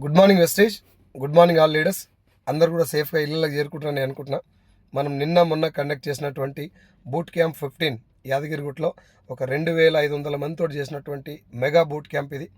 Good morning వెస్టేజ్. Good morning all leaders. అందరూ కూడా సేఫ్గా ఇళ్ళకి చేరుకుంటారని అనుకుంటున్నా. మనం నిన్న మొన్న కండక్ట్ చేసినటువంటి బూట్ క్యాంప్ 15 యాదగిరిగుట్టలో ఒక 2500 మందితో చేసినటువంటి మెగా బూట్ క్యాంప్ ఇది.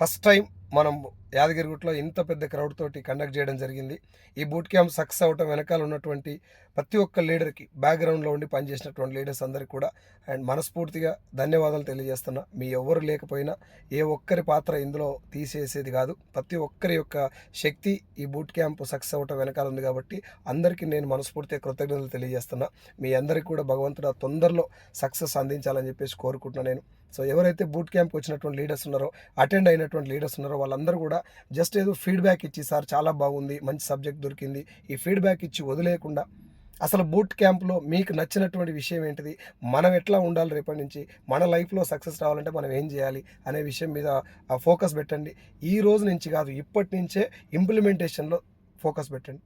ఫస్ట్ టైం మనం యాదగిరిగుట్టలో ఇంత పెద్ద క్రౌడ్ తోటి కండక్ట్ చేయడం జరిగింది. ఈ బూట్ క్యాంప్ సక్సెస్ అవటం వెనకాల ఉన్నటువంటి ప్రతి ఒక్క లీడర్కి, బ్యాక్గ్రౌండ్లో ఉండి పనిచేసినటువంటి లీడర్స్ అందరికీ కూడా అండ్ మనస్ఫూర్తిగా ధన్యవాదాలు తెలియజేస్తున్నా. మీ ఎవరు లేకపోయినా ఏ ఒక్కరి పాత్ర ఇందులో తీసేసేది కాదు. ప్రతి ఒక్కరి యొక్క శక్తి ఈ బూట్ క్యాంప్ సక్సెస్ అవటం వెనకాల ఉంది కాబట్టి అందరికీ నేను మనస్ఫూర్తిగా కృతజ్ఞతలు తెలియజేస్తున్నా. మీ అందరికీ కూడా భగవంతుడు తొందరలో సక్సెస్ అందించాలని చెప్పేసి కోరుకుంటున్నాను నేను. సో ఎవరైతే బూట్ క్యాంప్కి వచ్చినటువంటి లీడర్స్ ఉన్నారో, అటెండ్ అయినటువంటి లీడర్స్ ఉన్నారో వాళ్ళందరూ కూడా జస్ట్ ఏదో ఫీడ్బ్యాక్ ఇచ్చి, సార్ చాలా బాగుంది, మంచి సబ్జెక్ట్ దొరికింది, ఈ ఫీడ్బ్యాక్ ఇచ్చి వదిలేయకుండా అసలు బూట్ క్యాంప్లో మీకు నచ్చినటువంటి విషయం ఏంటిది, మనం ఎట్లా ఉండాలి, రేపటి నుంచి మన లైఫ్లో సక్సెస్ రావాలంటే మనం ఏం చేయాలి అనే విషయం మీద ఫోకస్ పెట్టండి. ఈ రోజు నుంచి కాదు, ఇప్పటి నుంచే ఇంప్లిమెంటేషన్లో ఫోకస్ పెట్టండి.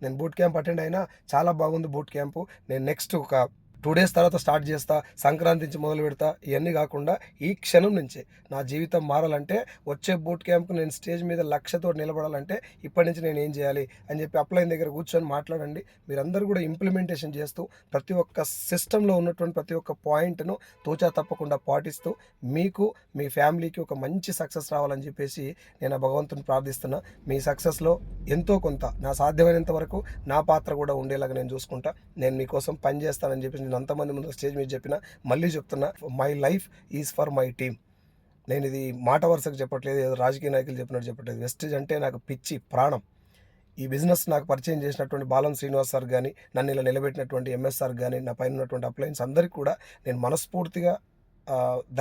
నేను బూట్ క్యాంప్ అటెండ్ అయినా, చాలా బాగుంది బూట్ క్యాంపు, నేను నెక్స్ట్ ఒక 2 days తర్వాత స్టార్ట్ చేస్తా, సంక్రాంతి నుంచి మొదలు పెడతా, ఇవన్నీ కాకుండా ఈ క్షణం నుంచే నా జీవితం మారాలంటే, వచ్చే బూట్ క్యాంప్కు నేను స్టేజ్ మీద లక్ష్యతో నిలబడాలంటే ఇప్పటి నుంచి నేను ఏం చేయాలి అని చెప్పి అప్లైన్ దగ్గర కూర్చొని మాట్లాడండి. మీరందరూ కూడా ఇంప్లిమెంటేషన్ చేస్తూ ప్రతి ఒక్క సిస్టంలో ఉన్నటువంటి ప్రతి ఒక్క పాయింట్ను తూచా తప్పకుండా పాటిస్తూ మీకు, మీ ఫ్యామిలీకి ఒక మంచి సక్సెస్ రావాలని చెప్పేసి నేను భగవంతుని ప్రార్థిస్తున్నా. మీ సక్సెస్లో ఎంతో కొంత నా సాధ్యమైనంత వరకు నా పాత్ర కూడా ఉండేలాగా నేను చూసుకుంటా. నేను మీకోసం పని చేస్తానని చెప్పి నేను అంతమంది ముందు స్టేజ్ మీద చెప్పినా, మళ్ళీ చెప్తున్నా, my life is for my team. నేను ఇది మాట వరుసకు చెప్పట్లేదు, ఏదో రాజకీయ నాయకులు చెప్పినట్టు చెప్పట్లేదు. వెస్టేజ్ అంటే నాకు పిచ్చి ప్రాణం. ఈ బిజినెస్ నాకు పరిచయం చేసినటువంటి బాలం శ్రీనివాస్ సార్ కానీ, నన్ను ఇలా నిలబెట్టినటువంటి ఎంఎస్ సార్ కానీ, నా పైన ఉన్నటువంటి అప్లయన్స్ అందరికీ కూడా నేను మనస్ఫూర్తిగా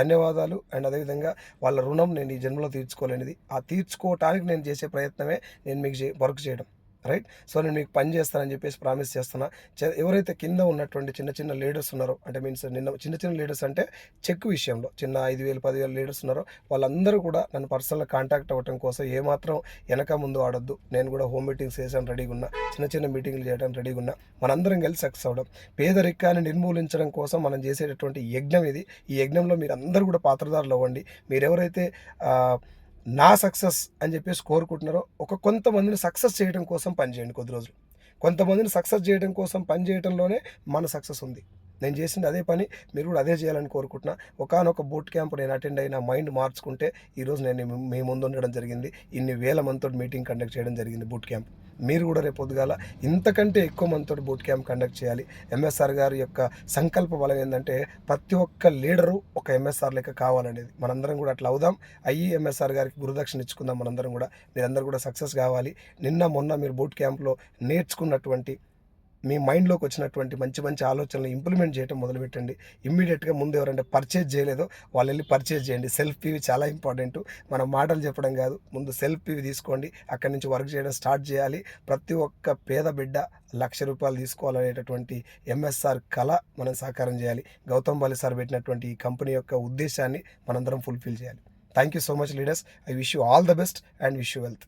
ధన్యవాదాలు. అండ్ అదేవిధంగా వాళ్ళ రుణం నేను ఈ జన్మలో తీర్చుకోలేనిది. ఆ తీర్చుకోవటానికి నేను చేసే ప్రయత్నమే నేను మీకు వర్క్ చేయడం. రైట్. సో నేను మీకు పని చేస్తానని చెప్పేసి ప్రామిస్ చేస్తున్నా. ఎవరైతే కింద ఉన్నటువంటి చిన్న చిన్న లీడర్స్ ఉన్నారో, అంటే మీన్స్ నిన్న చిన్న చిన్న లీడర్స్ అంటే చెక్ విషయంలో చిన్న 5,000 10,000 లీడర్స్ ఉన్నారో వాళ్ళందరూ కూడా నన్ను పర్సనల్గా కాంటాక్ట్ అవ్వడం కోసం ఏమాత్రం వెనక ముందు ఆడొద్దు. నేను కూడా హోమ్ మీటింగ్స్ చేసాను, రెడీగా ఉన్నా, చిన్న చిన్న మీటింగ్లు చేయడానికి రెడీగా ఉన్నా. మనందరం కలిసి సక్సెస్ అవ్వడం, పేదరికాన్ని నిర్మూలించడం కోసం మనం చేసేటటువంటి యజ్ఞం ఇది. ఈ యజ్ఞంలో మీరు అందరూ కూడా పాత్రదారులు అవ్వండి. మీరెవరైతే నా సక్సెస్ అని చెప్పేసి కోరుకుంటున్నారో, కొంతమందిని సక్సెస్ చేయడం కోసం పనిచేయండి కొద్ది రోజులు. కొంతమందిని సక్సెస్ చేయడం కోసం పని చేయడంలోనే మన సక్సెస్ ఉంది. నేను చేసింది అదే పని, మీరు కూడా అదే చేయాలని కోరుకుంటున్నా. ఒకానొక బూట్ క్యాంప్ నేను అటెండ్ అయిన మైండ్ మార్చుకుంటే ఈరోజు నేను మీ ముందు ఉండడం జరిగింది. ఇన్ని వేల మందితో మీటింగ్ కండక్ట్ చేయడం జరిగింది బూట్ క్యాంప్. మీరు కూడా రేపు పొద్దుగాల ఇంతకంటే ఎక్కువ మందితో బూట్ క్యాంప్ కండక్ట్ చేయాలి. ఎంఎస్ఆర్ గారి యొక్క సంకల్ప బలం ఏంటంటే ప్రతి ఒక్క లీడరు ఒక ఎంఎస్ఆర్ లెక్క కావాలనేది. మనందరం కూడా అట్లా అవుదాం, అయ్యి ఎంఎస్ఆర్ గారికి గురుదక్షిణ ఇచ్చుకుందాం. మనందరం కూడా, మీరందరూ కూడా సక్సెస్ కావాలి. నిన్న మొన్న మీరు బూట్ క్యాంప్లో నేర్చుకున్నటువంటి, మీ మైండ్లోకి వచ్చినటువంటి మంచి మంచి ఆలోచనలు ఇంప్లిమెంట్ చేయడం మొదలుపెట్టండి. ఇమ్మీడియట్గా ముందు ఎవరైనా పర్చేజ్ చేయలేదో వాళ్ళు వెళ్ళి పర్చేజ్ చేయండి. సెల్ఫ్ పీవీ చాలా ఇంపార్టెంట్. మనం మాటలు చెప్పడం కాదు, ముందు సెల్ఫ్ పీవీ తీసుకోండి. అక్కడి నుంచి వర్క్ చేయడం స్టార్ట్ చేయాలి. ప్రతి ఒక్క పేద బిడ్డ ₹1,00,000 తీసుకోవాలనేటటువంటి ఎంఎస్ఆర్ కళ మనం సాకారం చేయాలి. గౌతమ్ బాలి సార్ పెట్టినటువంటి ఈ కంపెనీ యొక్క ఉద్దేశాన్ని మనందరం ఫుల్ఫిల్ చేయాలి. Thank you so much leaders. I wish you all the best and wish you wealth.